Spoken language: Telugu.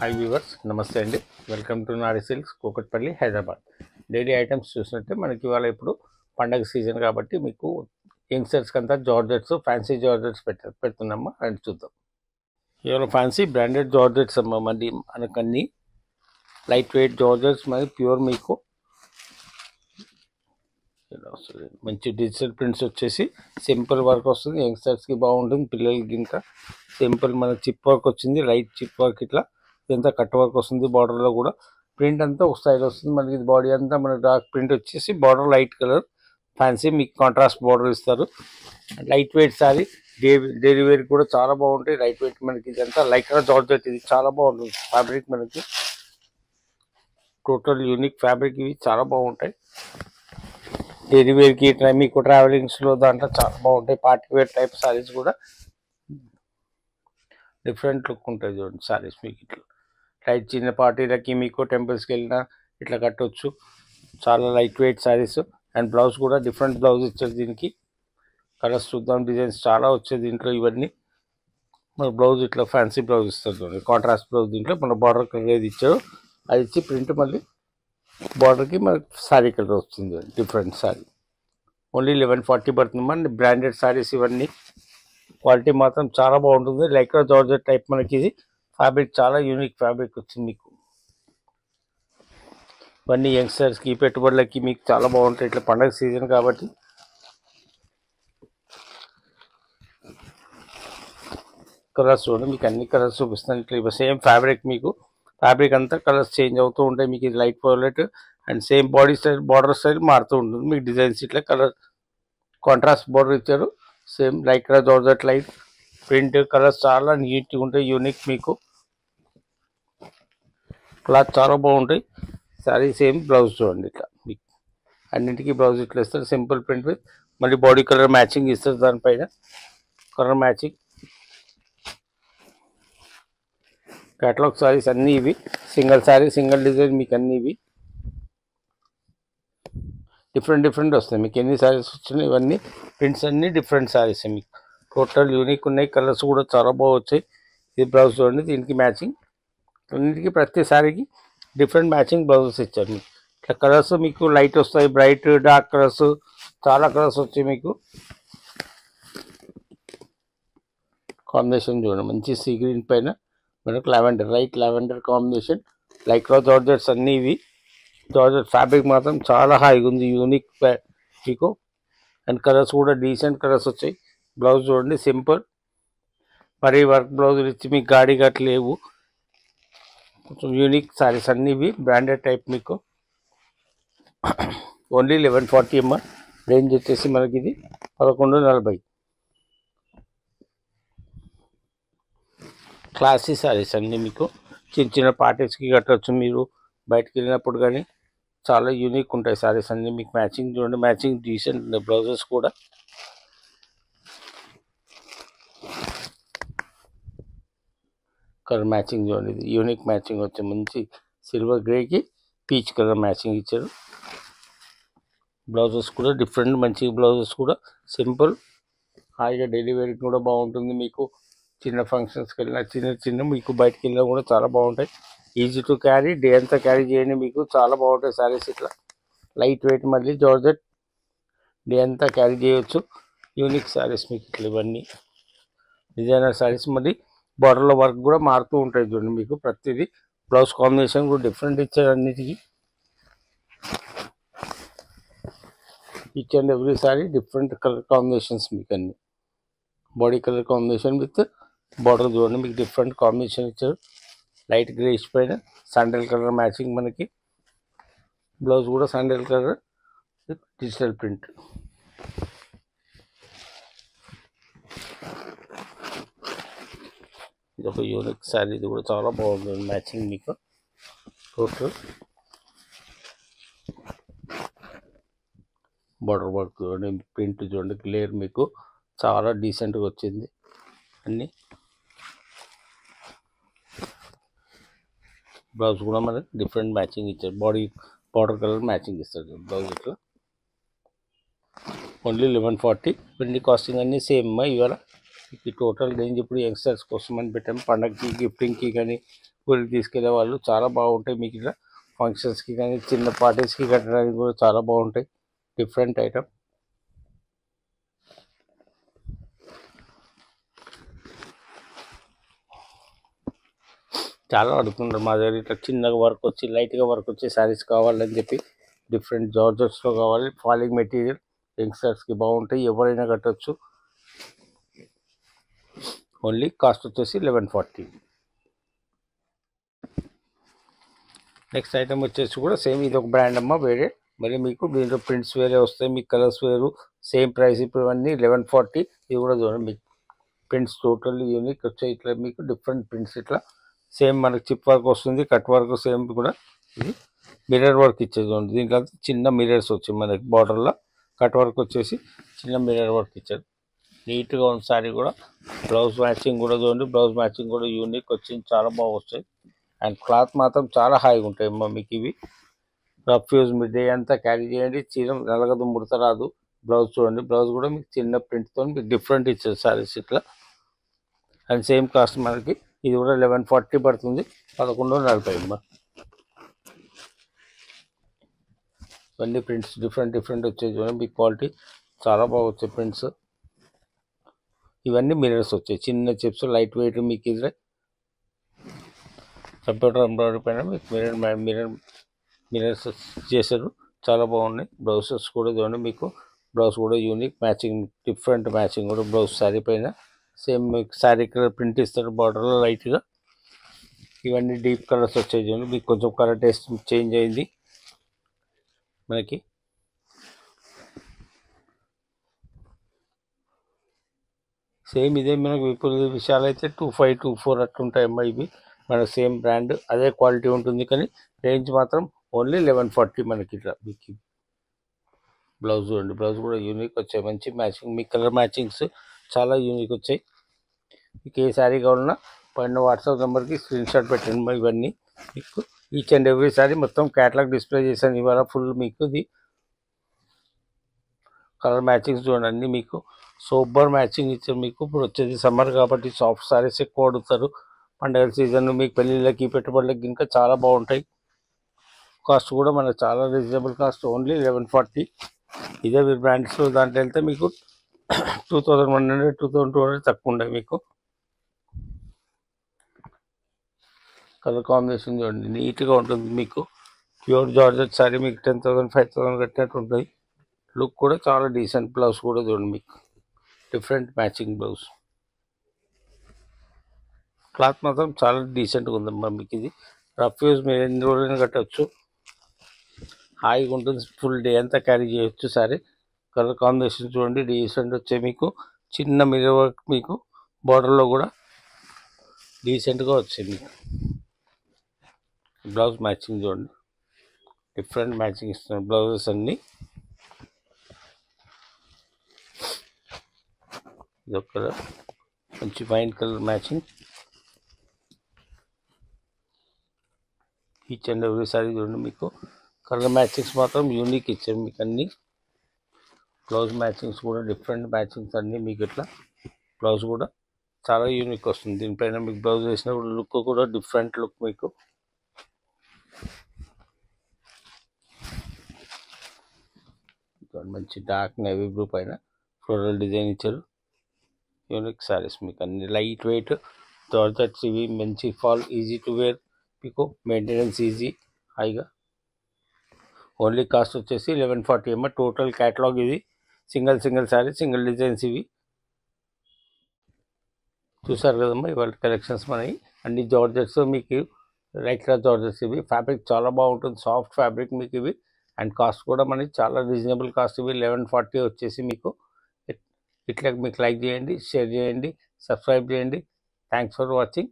హాయ్ వ్యూవర్స్, నమస్తే అండి. Welcome to Nari silks, Kukatpally, Hyderabad. Daily items చూసినట్టే మనకి ఇవాళ ఇప్పుడు పండగ సీజన్ కాబట్టి మీకు యంగ్స్టర్స్కి అంతా జార్జెట్స్, ఫ్యాన్సీ జార్జెట్స్ పెడుతున్నామా అని చూద్దాం. ఇవాళ ఫ్యాన్సీ బ్రాండెడ్ జార్జెట్స్ అమ్మ, మళ్ళీ మనకన్నీ లైట్ వెయిట్ జార్జెట్స్, మరి ప్యూర్ మీకు ఇలా వస్తుంది. మంచి డిజిటల్ ప్రింట్స్ వచ్చేసి సింపుల్ వర్క్ వస్తుంది, యంగ్స్టర్స్కి బాగుంటుంది. పిల్లలకి ఇంకా సింపుల్ మన చిప్ వర్క్ వచ్చింది, లైట్ చిప్ వర్క్, ఇట్లా ఇదంతా కట్ వర్క్ వస్తుంది. బార్డర్లో కూడా ప్రింట్ అంతా ఒక స్టైల్ వస్తుంది. మనకి ఇది బాడీ అంతా మన డార్క్ ప్రింట్ వచ్చేసి బార్డర్ లైట్ కలర్ ఫ్యాన్సీ మీకు కాంట్రాస్ట్ బార్డర్ ఇస్తారు. Light weight sari, daily wear కూడా చాలా బాగుంటాయి. లైట్ వెయిట్ మనకి ఇదంతా లైక్రా జార్జెట్, ఇది చాలా బాగుంటుంది ఫ్యాబ్రిక్. మనకి టోటల్ యూనిక్ ఫ్యాబ్రిక్, ఇవి చాలా బాగుంటాయి. డైలీ వేర్కి మీకు ట్రావెలింగ్స్లో దాంట్లో చాలా బాగుంటాయి. పార్టీ వేర్ టైప్ సారీస్ కూడా డిఫరెంట్ లుక్ ఉంటుంది. చూడండి సారీస్ మీకు ఇట్లా లైట్ చిన్న పార్టీలకి మీకు టెంపుల్స్కి వెళ్ళినా ఇట్లా కట్టవచ్చు. చాలా light weight saris. And blouse కూడా డిఫరెంట్ బ్లౌజ్ ఇచ్చారు దీనికి. కలర్స్ చూద్దాం, డిజైన్స్ చాలా వచ్చాయి దీంట్లో. ఇవన్నీ మన బ్లౌజ్ ఇట్లా ఫ్యాన్సీ బ్లౌజ్ ఇస్తారు చూడండి, కాంట్రాస్ట్ బ్లౌజ్. దీంట్లో మన బార్డర్ కలర్ ఏది ఇచ్చారో అది ఇచ్చి ప్రింట్ మళ్ళీ బార్డర్కి మనకి సారీ కలర్ వస్తుంది. డిఫరెంట్ సారీ ఓన్లీ 1140 పడుతుంది. మన బ్రాండెడ్ సారీస్ ఇవన్నీ. క్వాలిటీ మాత్రం చాలా బాగుంటుంది. లైక్రా జార్జెట్ టైప్ మనకి ఇది ఫ్యాబ్రిక్, చాలా యూనిక్ ఫ్యాబ్రిక్ వచ్చింది మీకు. ఇవన్నీ యంగ్స్టర్స్కి, పెట్టుబడులకి మీకు చాలా బాగుంటాయి. ఇట్లా పండగ సీజన్ కాబట్టి. కలర్స్ చూడండి, మీకు అన్ని కలర్స్ చూపిస్తాను. ఇట్లా సేమ్ ఫ్యాబ్రిక్, మీకు ఫ్యాబ్రిక్ అంతా కలర్స్ చేంజ్ అవుతూ ఉంటాయి. మీకు ఇది light violet and same body style, border style మారుతూ ఉంటుంది. మీకు డిజైన్స్ ఇట్లా కలర్ కాంట్రాస్ట్ బార్డర్ ఇచ్చారు. Same Lycra georgette light print, colours చాలా నీట్గా ఉంటాయి, యూనిక్. మీకు క్లాత్ చాలా బాగుంటాయి. సారీ సేమ్ బ్లౌజ్ చూడండి, ఇట్లా మీకు అన్నింటికి బ్లౌజ్ ఇట్లా ఇస్తారు. సింపుల్ ప్రింట్ విత్ మళ్ళీ బాడీ కలర్ మ్యాచింగ్ ఇస్తారు. దానిపైన కలర్ మ్యాచింగ్ క్యాటలాగ్ సారీస్ అన్నీ ఇవి. సింగిల్ సారీ, సింగిల్ డిజైన్, మీకు అన్నీ ఇవి డిఫరెంట్ వస్తాయి. మీకు ఎన్ని సారీస్ వచ్చినాయి, ఇవన్నీ ప్రింట్స్ అన్నీ డిఫరెంట్ సారీస్ మీకు టోటల్ యూనిక్ ఉన్నాయి. కలర్స్ కూడా చాలా బాగా వచ్చాయి. ఇది బ్లౌజ్ చూడండి, దీనికి మ్యాచింగ్ అన్నిటికీ ప్రతి సారీకి డిఫరెంట్ మ్యాచింగ్ బ్లౌజెస్ ఇచ్చారు. మీకు ఇట్లా కలర్స్ మీకు లైట్ వస్తాయి, బ్రైట్, డార్క్ కలర్స్, చాలా కలర్స్ వచ్చాయి. మీకు కాంబినేషన్ చూడండి, మంచి సీ గ్రీన్ పైన మనకు lavender, light lavender combination. Lycra georgettes అన్నీ ఇవి. జార్జెట్ ఫ్యాబ్రిక్ మాత్రం చాలా హాయిగా ఉంది, యూనిక్ మీకు. అండ్ కలర్స్ కూడా డీసెంట్ కలర్స్ వచ్చాయి. బ్లౌజ్ చూడండి సింపుల్, మరీ వర్క్ బ్లౌజులు ఇచ్చి మీకు గాడి గట్ లేవు. కొంచెం యూనిక్ సారీస్ అన్నీ ఇవి బ్రాండెడ్ టైప్. మీకు ఓన్లీ 1140 అమ్మ. రేంజ్ వచ్చేసి మనకి ఇది 1140. క్లాసీ సారీస్ అన్నీ మీకు చిన్న చిన్న పార్టీస్కి కట్టవచ్చు మీరు, బయటకు వెళ్ళినప్పుడు కానీ. చాలా యూనిక్ ఉంటాయి సారీస్ అన్నీ మీకు. మ్యాచింగ్ చూడండి, మ్యాచింగ్ డీసెంట్ బ్లౌజెస్ కూడా. కలర్ మ్యాచింగ్ చూడండి, ఇది యూనిక్ మ్యాచింగ్ వచ్చి మంచి సిల్వర్ గ్రేకి పీచ్ కలర్ మ్యాచింగ్ ఇచ్చారు. బ్లౌజెస్ కూడా డిఫరెంట్, మంచి బ్లౌజెస్ కూడా సింపుల్, హాయిగా డైలీ వేర్కి కూడా బాగుంటుంది. మీకు చిన్న ఫంక్షన్స్కి వెళ్ళినా, చిన్న మీకు బయటకు వెళ్ళినా కూడా చాలా బాగుంటాయి. ఈజీ టు క్యారీ, డే అంతా క్యారీ చేయండి, మీకు చాలా బాగుంటాయి సారీస్. ఇట్లా లైట్ వెయిట్ మళ్ళీ జార్జెట్, డే అంతా క్యారీ చేయవచ్చు. యూనిక్ సారీస్ మీకు ఇట్లా ఇవన్నీ డిజైనర్ సారీస్. మళ్ళీ బార్డర్లో వర్క్ కూడా మారుతూ ఉంటాయి చూడండి. మీకు ప్రతిదీ బ్లౌజ్ కాంబినేషన్ కూడా డిఫరెంట్ ఇచ్చారు. అన్నిటికీ each and every sorry different colour combinations మీకు అన్ని. Body colour combination with border చూడండి, మీకు డిఫరెంట్ కాంబినేషన్ ఇచ్చారు. లైట్ గ్రేష్ పైన శాండల్ కలర్ మ్యాచింగ్ మనకి. బ్లౌజ్ కూడా sandal colour with digital print. ఇది ఒక యూనిక్ శారీ, ఇది కూడా చాలా బాగుంటుంది మ్యాచింగ్ మీకు. టోటల్ బార్డర్ వర్క్ చూడండి, ప్రింట్ చూడండి, క్లియర్ మీకు చాలా డీసెంట్గా వచ్చింది అన్నీ. బ్లౌజ్ కూడా మనకి డిఫరెంట్ మ్యాచింగ్ ఇచ్చారు. బార్డర్ కలర్ మ్యాచింగ్ ఇస్తారు బ్లౌజ్ ఇట్లా. ఓన్లీ 1140. ఇవన్నీ కాస్టింగ్ అన్నీ సేమ్ ఇవాళ. ఈ టోటల్ రేంజ్ ఇప్పుడు యంగ్స్టర్స్ కోసం అని పెట్టాము. పండగకి, గిఫ్టింగ్కి కానీ, ఊరికి తీసుకెళ్లే వాళ్ళు చాలా బాగుంటాయి. మీకు ఇట్లా ఫంక్షన్స్కి కానీ చిన్న పార్టీస్కి కట్టడానికి కూడా చాలా బాగుంటాయి. Different item. చాలా అడుగుతున్నారు మా దగ్గర ఇట్లా చిన్నగా వర్క్ వచ్చి లైట్గా వర్క్ వచ్చే శారీస్ కావాలని చెప్పి. డిఫరెంట్ జార్జెట్స్లో కావాలి. ఫాలింగ్ మెటీరియల్ యంగ్స్టర్స్కి బాగుంటాయి. ఎవరైనా కట్టొచ్చు. ఓన్లీ కాస్ట్ వచ్చేసి 1140. నెక్స్ట్ ఐటమ్ వచ్చేసి కూడా సేమ్ ఇది ఒక బ్రాండ్ అమ్మ వేరే. మరి మీకు దీంట్లో ప్రింట్స్ వేరే వస్తాయి, మీకు కలర్స్ వేరు. సేమ్ ప్రైస్ ఇప్పుడు ఇవన్నీ 1140. ఇది కూడా చూడండి మీకు ప్రింట్స్ టోటల్లీ యూనిక్ వచ్చాయి. ఇట్లా మీకు డిఫరెంట్ ప్రింట్స్ ఇట్లా సేమ్ మనకి చిప్ వర్క్ వస్తుంది, కట్ వర్క్ సేమ్ కూడా. ఇది మిర్రర్ వర్క్ ఇచ్చేది చూడండి. దీంట్లో చిన్న మిర్రర్స్ వచ్చాయి మనకి బార్డర్లో. కట్ వర్క్ వచ్చేసి చిన్న మిర్రర్ వర్క్ ఇచ్చారు. నీట్గా ఉంది శారీ కూడా. బ్లౌజ్ మ్యాచింగ్ కూడా చూడండి. బ్లౌజ్ మ్యాచింగ్ కూడా యూనిక్ వచ్చింది, చాలా బాగా వస్తాయి. అండ్ క్లాత్ మాత్రం చాలా హాయిగా ఉంటాయి అమ్మా మీకు ఇవి. రఫ్ యూజ్ మీ డే అంతా క్యారీ చేయండి. చీర నలగదు, ముడత రాదు. బ్లౌజ్ చూడండి. బ్లౌజ్ కూడా మీకు చిన్న ప్రింట్తో మీకు డిఫరెంట్ ఇచ్చారు శారీస్ ఇట్లా. అండ్ సేమ్ కాస్ట్ మనకి ఇది కూడా 1140 పడుతుంది. 1140 అమ్మా. ఇవన్నీ ప్రింట్స్ డిఫరెంట్ వచ్చాయి చూడండి. మీకు క్వాలిటీ చాలా బాగా వచ్చాయి ప్రింట్స్. ఇవన్నీ మిర్రర్స్ వచ్చాయి, చిన్న చిప్స్, లైట్ వెయిట్. మీకు ఇది కంప్యూటర్ ఎంబ్రాయిడరీ పైన మీకు మిర్రర్స్ చేశారు, చాలా బాగున్నాయి. బ్లౌజెస్ కూడా చూడండి. మీకు బ్లౌజ్ కూడా యూనిక్ మ్యాచింగ్, డిఫరెంట్ మ్యాచింగ్ కూడా బ్లౌజ్ శారీ పైన. సేమ్ మీకు శారీ కలర్ ప్రింట్ ఇస్తారు బార్డర్లో లైట్గా. ఇవన్నీ డీప్ కలర్స్ వచ్చాయి చూడండి. మీకు కొంచెం కలర్ టేస్ట్ చేంజ్ అయింది మనకి. సేమ్ ఇదే మనకు విపుల్ విషయాలు అయితే 2524 అట్లుంటాయమ్మా ఇవి. మనకు సేమ్ బ్రాండ్ అదే క్వాలిటీ ఉంటుంది, కానీ రేంజ్ మాత్రం ఓన్లీ 1140 మనకి ఇట్లా. మీకు బ్లౌజ్ చూడండి. బ్లౌజ్ కూడా యూనిక్ వచ్చాయి, మంచి మ్యాచింగ్. మీ కలర్ మ్యాచింగ్స్ చాలా యూనిక్ వచ్చాయి. మీకు ఏ శారీ కావాలన్నా పైన వాట్సాప్ నెంబర్కి స్క్రీన్ షాట్ పెట్టండి. ఇవన్నీ మీకు ఈచ్ అండ్ ఎవ్రీ శారీ మొత్తం క్యాటలాగ్ డిస్ప్లే చేశాను ఇవాళ ఫుల్. మీకు ఇది కలర్ మ్యాచింగ్స్ చూడండి అన్నీ మీకు సూపర్ మ్యాచింగ్ ఇచ్చారు. మీకు ఇప్పుడు వచ్చేది సమ్మర్ కాబట్టి సాఫ్ట్ శారీస్ ఎక్కువ అడుగుతారు. పండుగల సీజన్, మీకు పెళ్ళిళ్ళకి, పెట్టుబడులకి ఇంకా చాలా బాగుంటాయి. కాస్ట్ కూడా మనకు చాలా రీజనబుల్ కాస్ట్, ఓన్లీ 1140. ఇదే మీరు బ్రాండ్స్లో దాంట్లో వెళ్తే మీకు 2100, 2200 తక్కువ ఉంటాయి. మీకు కలర్ కాంబినేషన్ చూడండి, నీట్గా ఉంటుంది. మీకు ప్యూర్ జార్జెట్ శారీ మీకు 10,000, 5,000 కట్టినట్టు ఉంటుంది. లుక్ కూడా చాలా డీసెంట్. బ్లౌజ్ కూడా చూడండి, మీకు డిఫరెంట్ మ్యాచింగ్ బ్లౌజ్. క్లాత్ మాత్రం చాలా డీసెంట్గా ఉందమ్మా మీకు. ఇది రఫ్ యూజ్ మీరు ఎన్ని రోజులైనా కట్టవచ్చు, హాయిగా ఉంటుంది. ఫుల్ డే అంతా క్యారీ చేయొచ్చు సారీ. కలర్ కాంబినేషన్ చూడండి, డీసెంట్ వచ్చే మీకు చిన్న మిర్రర్ వర్క్ మీకు బార్డర్లో కూడా డీసెంట్గా వచ్చాయి. మీకు బ్లౌజ్ మ్యాచింగ్ చూడండి, డిఫరెంట్ మ్యాచింగ్ ఇస్తున్నారు బ్లౌజెస్ అన్నీ. ఇదొక కలర్, మంచి wine colour matching. Each and every sorry చూడండి. మీకు కలర్ మ్యాచింగ్స్ మాత్రం యూనిక్ ఇచ్చారు మీకు అన్నీ. బ్లౌజ్ మ్యాచింగ్స్ కూడా డిఫరెంట్ మ్యాచింగ్స్ అన్నీ మీకు ఇట్లా. బ్లౌజ్ కూడా చాలా యూనిక్ వస్తుంది. దీనిపైన మీకు బ్లౌజ్ వేసినప్పుడు లుక్ కూడా డిఫరెంట్ లుక్ మీకు. మంచి డార్క్ నేవీ బ్లూ పైన ఫ్లోరల్ డిజైన్ ఇచ్చారు. యూనిక్ శారీస్ మీకు అన్ని లైట్ వెయిట్ జార్జెట్స్. ఇవి మంచి ఫాల్, ఈజీ టు వేర్, మీకు మెయింటెనెన్స్ ఈజీ, హాయిగా. ఓన్లీ కాస్ట్ వచ్చేసి 1140 అమ్మ. టోటల్ క్యాటలాగ్ ఇది. సింగిల్ శారీ, సింగిల్ డిజైన్స్ ఇవి. చూసారు కదమ్మా ఇవాళ కలెక్షన్స్ మనవి అన్ని జార్జెట్స్. మీకు రైక్రా జార్జెట్స్ ఇవి. ఫ్యాబ్రిక్ చాలా బాగుంటుంది, సాఫ్ట్ ఫ్యాబ్రిక్ మీకు ఇవి. అండ్ కాస్ట్ కూడా మనకి చాలా రీజనబుల్ కాస్ట్ ఇవి. 1140 వచ్చేసి మీకు. ఇట్లా మీకు లైక్ చేయండి, షేర్ చేయండి, సబ్స్క్రైబ్ చేయండి. Thanks for watching.